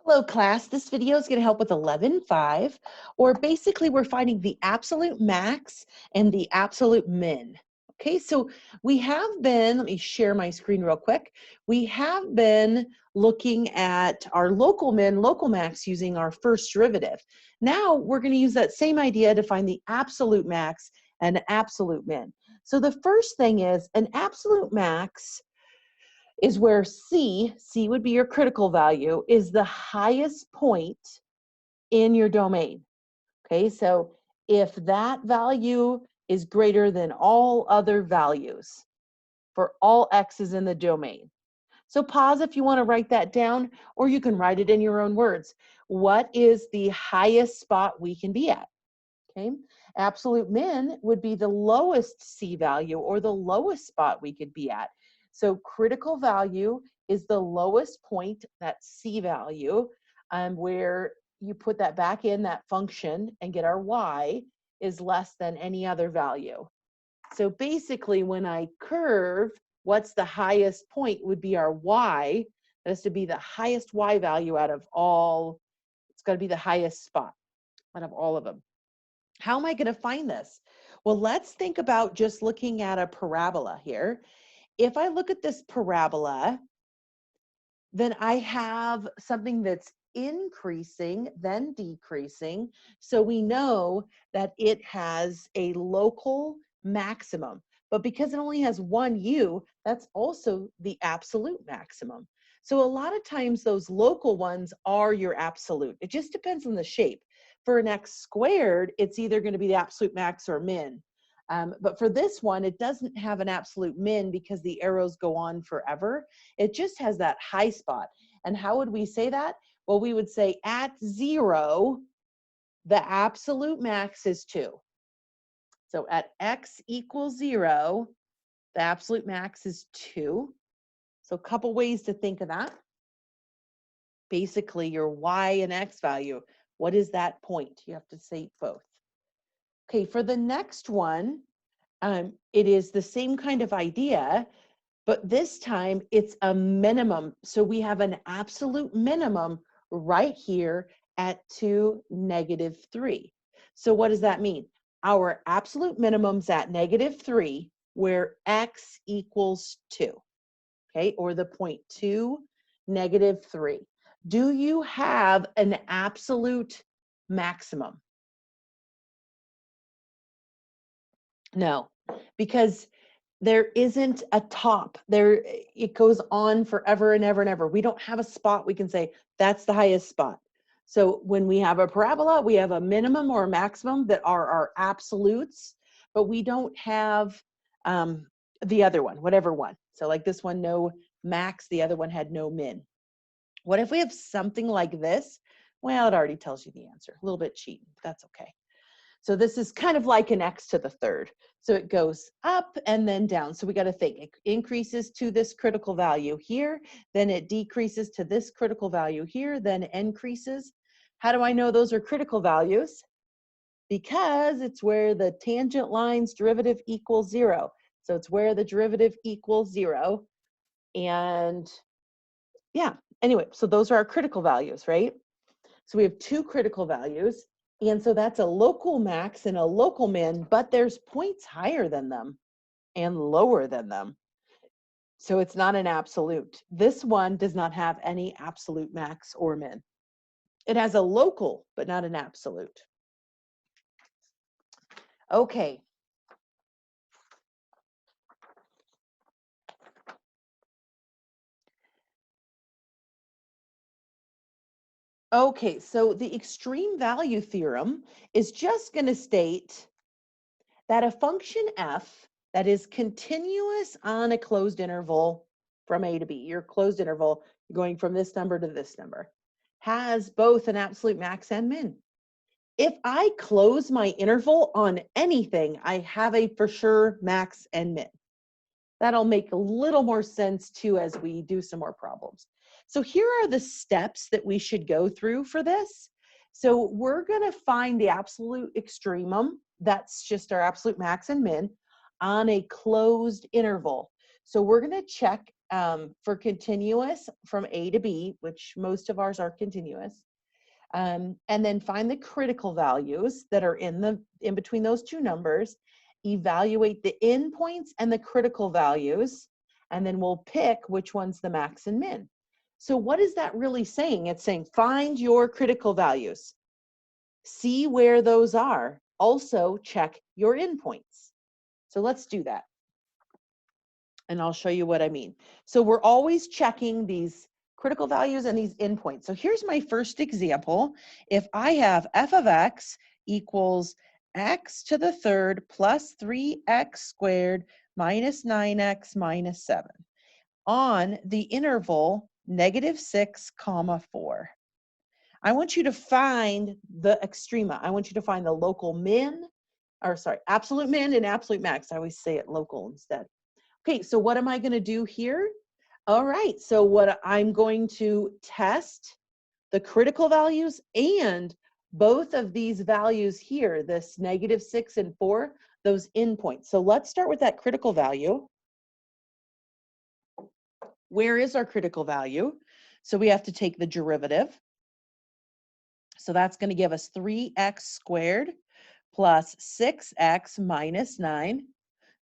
Hello class, this video is going to help with 11.5, or basically we're finding the absolute max and the absolute min. Okay, so we have been, let me share my screen real quick. We have been looking at our local min, local max using our first derivative. Now we're going to use that same idea to find the absolute max and absolute min. So the first thing is an absolute max is where C would be your critical value, is the highest point in your domain. Okay, so if that value is greater than all other values for all x's in the domain. So pause if you want to write that down, or you can write it in your own words. What is the highest spot we can be at? Okay, absolute min would be the lowest C value or the lowest spot we could be at. So critical value is the lowest point, that C value, where you put that back in that function and get our Y is less than any other value. So basically when I curve, what's the highest point would be our Y. That has to be the highest Y value out of all. It's got to be the highest spot out of all of them. How am I going to find this? Well, let's think about just looking at a parabola here. If I look at this parabola, then I have something that's increasing, then decreasing. So we know that it has a local maximum. But because it only has one u, that's also the absolute maximum. So a lot of times those local ones are your absolute. It just depends on the shape. For an x squared, it's either going to be the absolute max or min. But for this one, it doesn't have an absolute min because the arrows go on forever. It just has that high spot. And how would we say that? Well, we would say at 0, the absolute max is 2. So at x equals 0, the absolute max is 2. So a couple ways to think of that. Basically, your y and x value, what is that point? You have to say both. Okay, for the next one, it is the same kind of idea, but this time it's a minimum. So we have an absolute minimum right here at 2, -3. So what does that mean? Our absolute minimum's at -3, where x equals 2, okay, or the point 2, -3. Do you have an absolute maximum? No, because there isn't a top. There, it goes on forever and ever and ever. We don't have a spot we can say that's the highest spot. So when we have a parabola, we have a minimum or a maximum that are our absolutes, but we don't have the other one, whatever one. So like this one, no max, the other one had no min. What if we have something like this? Well, it already tells you the answer. A little bit cheating, but that's okay. So this is kind of like an x to the third. So it goes up and then down. So we got to think it increases to this critical value here, then it decreases to this critical value here, then increases. How do I know those are critical values? Because it's where the tangent line's derivative equals 0. So it's where the derivative equals 0. And yeah, anyway, so those are our critical values, right? So we have two critical values. And so that's a local max and a local min, but there's points higher than them and lower than them. So it's not an absolute. This one does not have any absolute max or min. It has a local, but not an absolute. Okay. Okay, so the extreme value theorem is just going to state that a function f that is continuous on a closed interval from a to b, your closed interval, going from this number to this number, has both an absolute max and min. If I close my interval on anything, I have a for sure max and min. That'll make a little more sense too as we do some more problems. So here are the steps that we should go through for this. So we're going to find the absolute extremum. That's just our absolute max and min on a closed interval. So we're going to check for continuous from A to B, which most of ours are continuous. And then find the critical values that are in between those two numbers, evaluate the endpoints and the critical values, and then we'll pick which one's the max and min. So what is that really saying? It's saying find your critical values, see where those are, also check your endpoints. So let's do that. And I'll show you what I mean. So we're always checking these critical values and these endpoints. So here's my first example. If I have f of x equals x to the third plus 3x squared minus 9x minus 7 on the interval -6, 4. I want you to find the extrema. I want you to find the local min, or sorry, absolute min and absolute max. I always say it local instead. Okay, so what am I going to do here? All right, so what I'm going to test the critical values and both of these values here, this -6 and 4, those endpoints. So let's start with that critical value. Where is our critical value? So we have to take the derivative. So that's going to give us 3x squared plus 6x minus 9.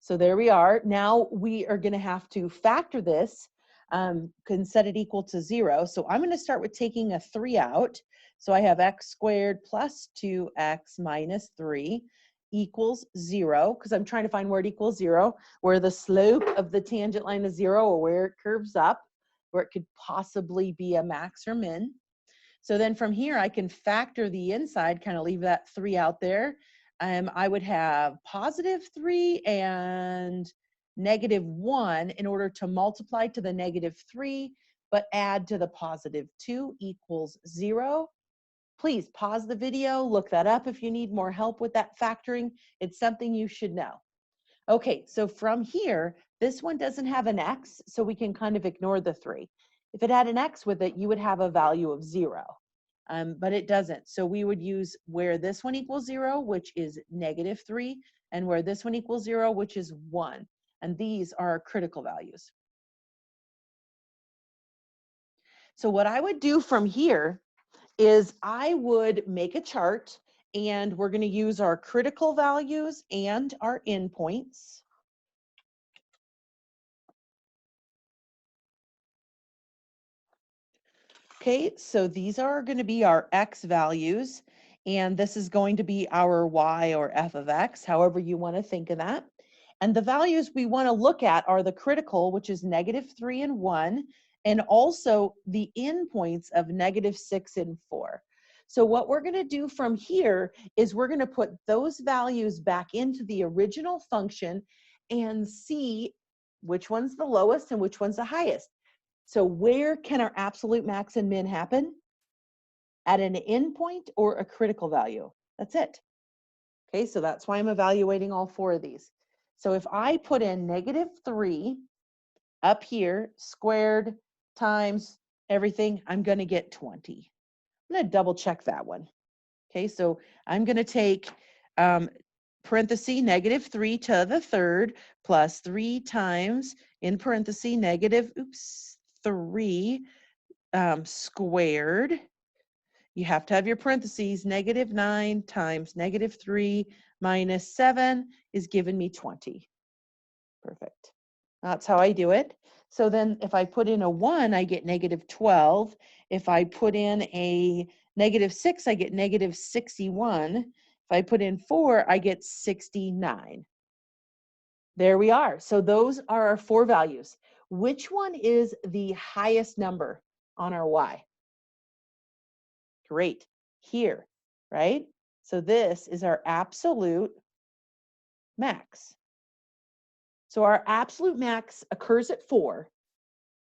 So there we are. Now we are going to have to factor this and set it equal to 0. So I'm going to start with taking a 3 out. So I have x squared plus 2x minus 3 equals 0, because I'm trying to find where it equals 0, where the slope of the tangent line is 0, or where it curves up, where it could possibly be a max or min. So then from here, I can factor the inside, kind of leave that 3 out there. I would have +3 and -1 in order to multiply to the -3, but add to the +2 equals 0. Please pause the video, look that up if you need more help with that factoring. It's something you should know. Okay, so from here, this one doesn't have an x, so we can kind of ignore the 3. If it had an x with it, you would have a value of 0, but it doesn't. So we would use where this one equals 0, which is -3, and where this one equals 0, which is 1. And these are our critical values. So what I would do from here is I would make a chart, and we're going to use our critical values and our endpoints. Okay, so these are going to be our x values, and this is going to be our y or f of x, however you want to think of that. And the values we want to look at are the critical, which is -3 and 1, and also the endpoints of -6 and 4. So what we're going to do from here is we're going to put those values back into the original function and see which one's the lowest and which one's the highest. So where can our absolute max and min happen? At an endpoint or a critical value. That's it. Okay, so that's why I'm evaluating all 4 of these. So if I put in -3 up here, squared times everything, I'm going to get 20. I'm going to double check that one. Okay, so I'm going to take parenthesis -3 to the third plus 3 times in parenthesis -3 squared. You have to have your parentheses. -9 times -3 minus 7 is giving me 20. Perfect. That's how I do it. So then if I put in a 1, I get -12. If I put in a -6, I get -61. If I put in 4, I get 69. There we are. So those are our 4 values. Which one is the highest number on our y? Great. Here, right? So this is our absolute max. So our absolute max occurs at 4,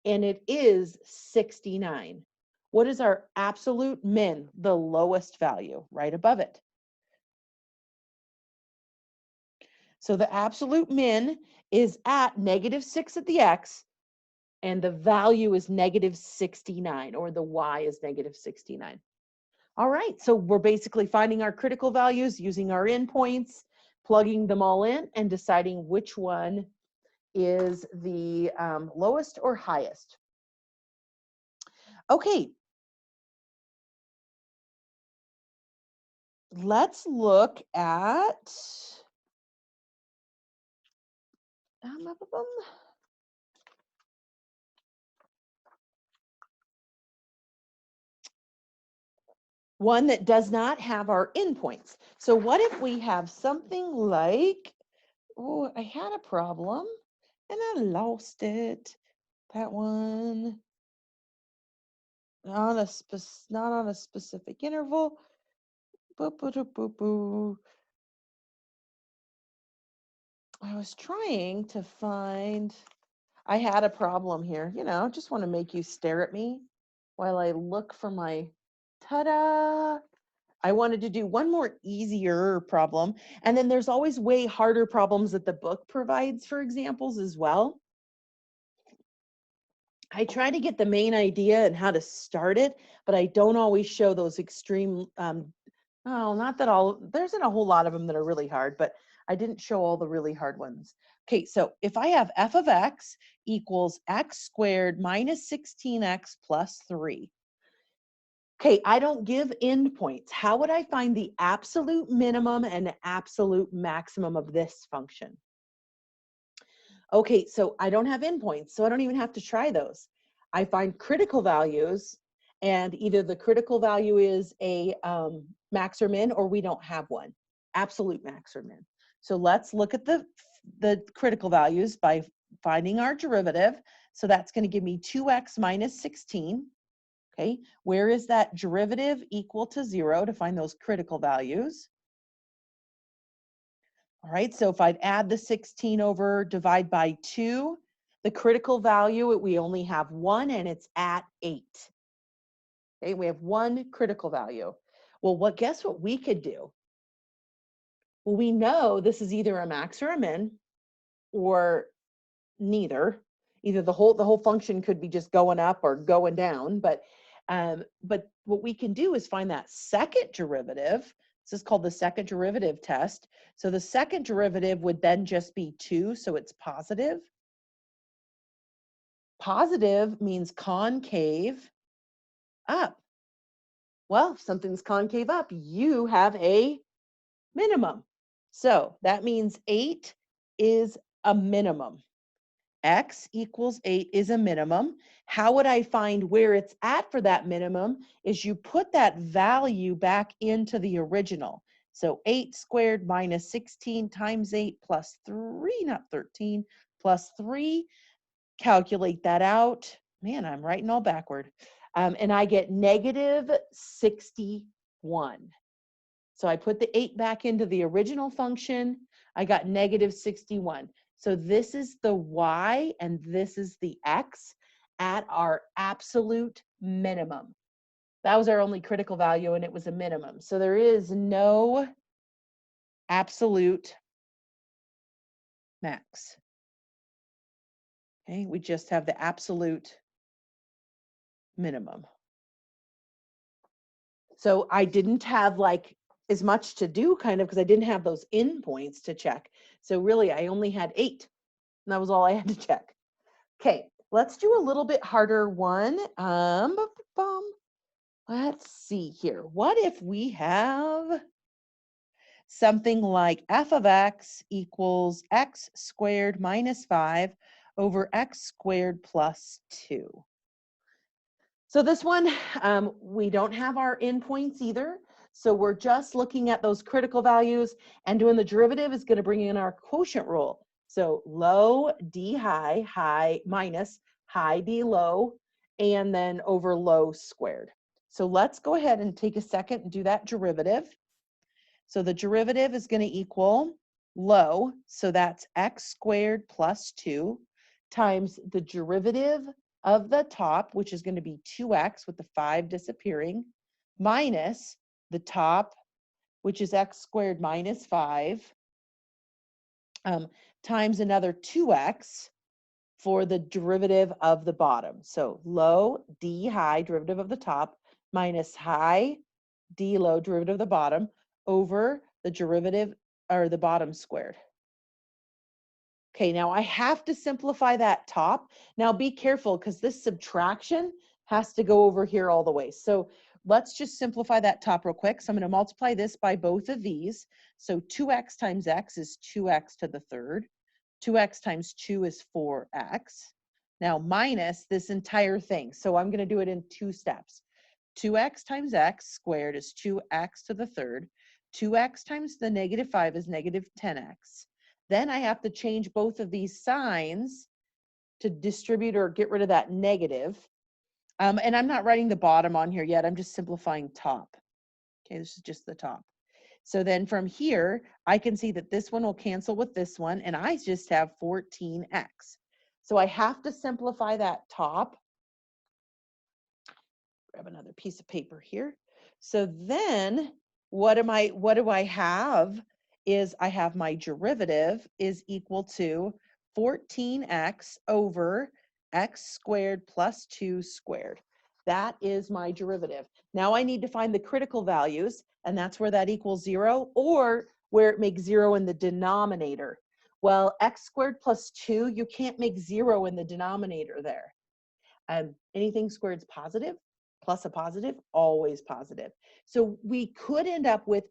and it is 69. What is our absolute min? The lowest value, right above it. So the absolute min is at -6 at the x, and the value is -69, or the y is -69. All right, so we're basically finding our critical values, using our endpoints, plugging them all in, and deciding which one is the lowest or highest. Okay, let's look at one that does not have our endpoints. So what if we have something like, oh, I had a problem and I lost it. That one, not on a specific interval. Boo, boo, boo, boo, boo. I was trying to find, I had a problem here, just want to make you stare at me while I look for my, ta-da. I wanted to do one more easier problem. And then there's always way harder problems that the book provides for examples as well. I try to get the main idea and how to start it, but I don't always show those extreme, there isn't a whole lot of them that are really hard, but I didn't show all the really hard ones. Okay, so if I have f of x equals x squared minus 16x plus 3. Okay, I don't give endpoints. How would I find the absolute minimum and absolute maximum of this function? Okay, so I don't have endpoints, so I don't even have to try those. I find critical values, and either the critical value is a max or min, or we don't have one, absolute max or min. So let's look at the critical values by finding our derivative. So that's going to give me 2x minus 16. Okay, where is that derivative equal to 0 to find those critical values? All right, so if I'd add the 16 over, divide by 2, the critical value, we only have 1 and it's at 8. Okay, we have 1 critical value. Well, guess what we could do? Well, we know this is either a max or a min, or neither. Either the whole function could be just going up or going down, but what we can do is find that second derivative. This is called the second derivative test. So the second derivative would then just be 2, so it's positive. Positive means concave up. Well, if something's concave up, you have a minimum. So that means 8 is a minimum. X equals 8 is a minimum. How would I find where it's at for that minimum? Is you put that value back into the original. So 8 squared minus 16 times 8 plus 3, not 13, plus 3. Calculate that out. Man, I'm writing all backward. And I get negative 61. So I put the 8 back into the original function. I got negative 61. So this is the y and this is the x at our absolute minimum. That was our only critical value and it was a minimum. So there is no absolute max. Okay, we just have the absolute minimum. So I didn't have like as much to do kind of because I didn't have those endpoints to check. So really I only had 8 and that was all I had to check. Okay, let's do a little bit harder one. Let's see here. What if we have something like f of x equals x squared minus 5 over x squared plus 2? So this one, we don't have our endpoints either. So we're just looking at those critical values, and doing the derivative is going to bring in our quotient rule. So low d high, high minus high d low, and then over low squared. So let's go ahead and take a second and do that derivative. So the derivative is going to equal low, so that's x squared plus 2 times the derivative of the top, which is going to be 2x with the 5 disappearing, minus the top, which is x squared minus 5, times another 2x for the derivative of the bottom. So low d high, derivative of the top, minus high d low, derivative of the bottom, over the derivative or the bottom squared. Okay, now I have to simplify that top. Now be careful because this subtraction has to go over here all the way. So let's just simplify that top real quick. So I'm going to multiply this by both of these. So 2x times x is 2x to the third. 2x times 2 is 4x. Now minus this entire thing. So I'm going to do it in 2 steps. 2x times x squared is 2x to the third. 2x times the negative 5 is negative 10x. Then I have to change both of these signs to distribute or get rid of that negative. And I'm not writing the bottom on here yet. I'm just simplifying top. Okay, this is just the top. So then from here, I can see that this one will cancel with this one, and I just have 14x. So I have to simplify that top. Grab another piece of paper here. So then what do I have is I have my derivative is equal to 14x over x squared plus 2 squared. That is my derivative. Now I need to find the critical values, and that's where that equals 0 or where it makes 0 in the denominator. Well, x squared plus 2, you can't make 0 in the denominator there. Anything squared is positive, plus a positive, always positive. So we could end up with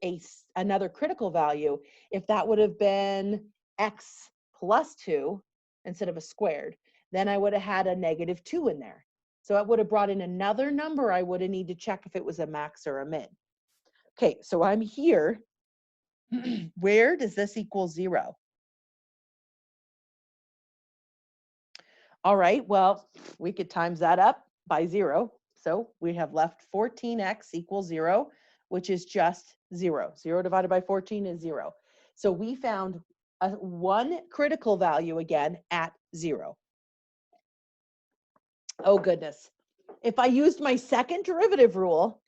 another critical value if that would have been x plus 2 instead of a squared. Then I would have had a negative 2 in there. So it would have brought in another number I would have needed to check if it was a max or a min. Okay, so I'm here. Where does this equal 0? All right, well, we could times that up by 0. So we have left 14x equals 0, which is just 0. 0 divided by 14 is 0. So we found one critical value again at 0. Oh, goodness. If I used my second derivative rule,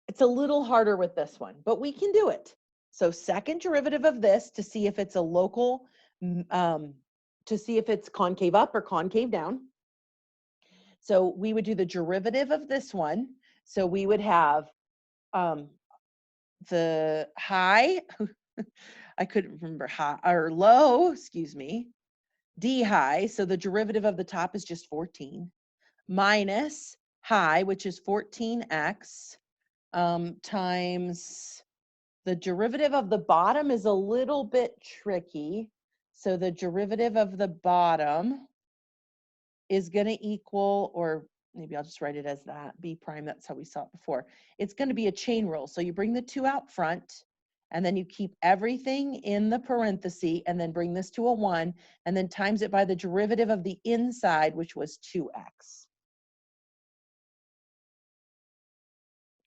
it's a little harder with this one, but we can do it. So second derivative of this to see if it's a local, to see if it's concave up or concave down. So we would do the derivative of this one. So we would have the high, I couldn't remember high or low, excuse me, d high. So the derivative of the top is just 14 minus high, which is 14x times the derivative of the bottom is a little bit tricky. So the derivative of the bottom is going to equal, or maybe I'll just write it as that, b prime, that's how we saw it before. It's going to be a chain rule. So you bring the 2 out front, and then you keep everything in the parenthesis, and then bring this to a 1, and then times it by the derivative of the inside, which was 2x.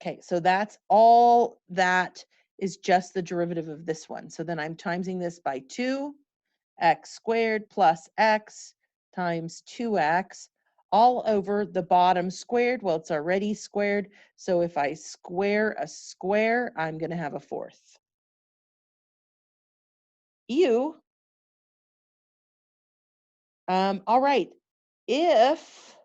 Okay, so that's all that is just the derivative of this one. So then I'm timesing this by 2, x squared plus x times 2x all over the bottom squared. Well, it's already squared. So if I square a square, I'm going to have a fourth. Ew. All right. If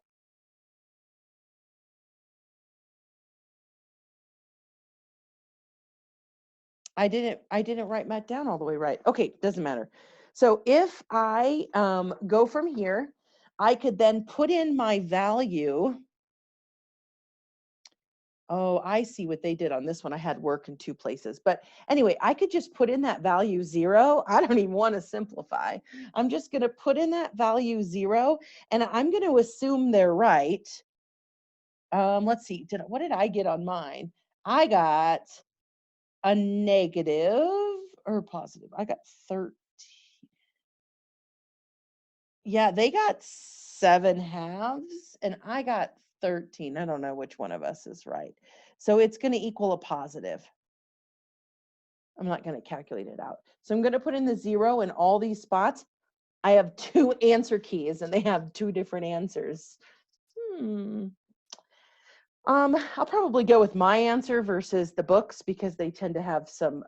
I didn't write that down all the way right. Okay, doesn't matter. So if I go from here, I could then put in my value. Oh, I see what they did on this one. I had work in 2 places. But anyway, I could just put in that value 0. I don't even want to simplify. I'm just going to put in that value 0, and I'm going to assume they're right. Let's see. What did I get on mine? I got a negative or positive. I got 13. Yeah, they got 7/2, and I got 13. I don't know which one of us is right. So it's going to equal a positive. I'm not going to calculate it out. So I'm going to put in the 0 in all these spots. I have 2 answer keys, and they have 2 different answers. I'll probably go with my answer versus the books because they tend to have some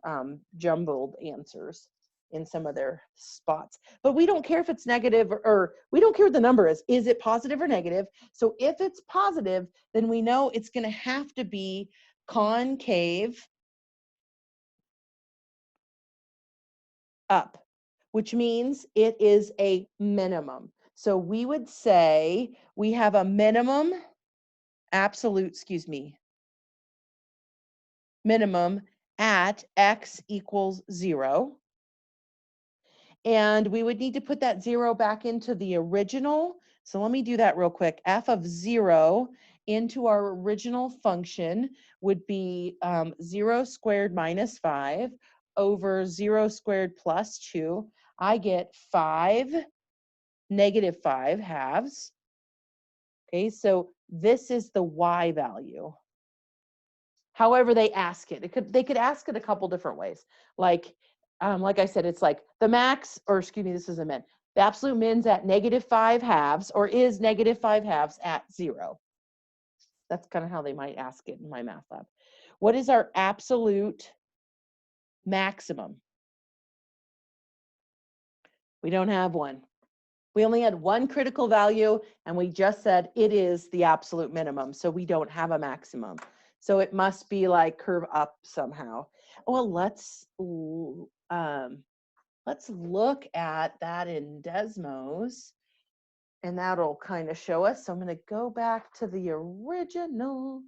jumbled answers in some of their spots. But we don't care if it's negative or we don't care what the number is. Is it positive or negative? So if it's positive, then we know it's going to have to be concave up. which means it is a minimum. So we would say we have a minimum, minimum at x equals 0. And we would need to put that 0 back into the original. So let me do that real quick. F of 0 into our original function would be 0 squared minus 5 over 0 squared plus 2. I get 5, negative 5 halves. Okay, so this is the y value. However they ask it. They could ask it a couple different ways. Like I said, it's like the max, or excuse me, this is a min. The absolute min's at negative 5 halves, or is negative 5 halves at 0. That's kind of how they might ask it in my math lab. What is our absolute maximum? We don't have one. We only had one critical value, and we just said it is the absolute minimum, so we don't have a maximum. So it must be like curve up somehow. Well, let's look at that in Desmos, and that'll kind of show us. So I'm going to go back to the original.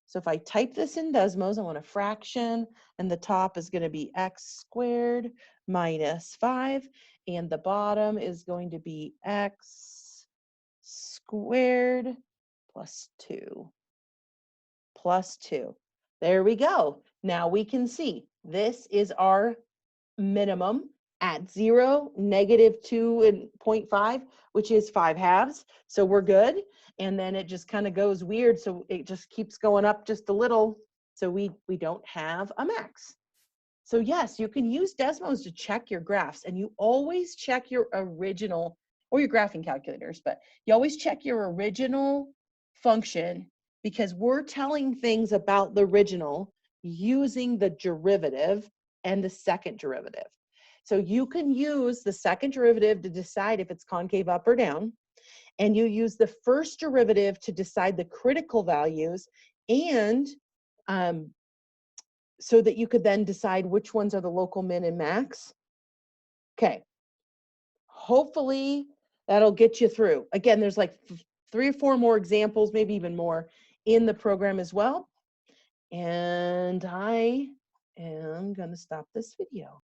So if I type this in Desmos, I want a fraction, and the top is going to be x squared minus 5, and the bottom is going to be x squared plus 2. Plus 2. There we go. Now we can see this is our minimum at 0, negative 2 and 0.5, which is 5 halves. So we're good. And then it just kind of goes weird. So it just keeps going up just a little. So we don't have a max. So yes, you can use Desmos to check your graphs, and you always check your original, or your graphing calculators, but you always check your original function, because we're telling things about the original using the derivative and the second derivative. So you can use the second derivative to decide if it's concave up or down, and you use the first derivative to decide the critical values, and so that you could then decide which ones are the local min and max. Okay. Hopefully that'll get you through. Again, there's like 3 or 4 more examples, maybe even more, in the program as well. And I am going to stop this video.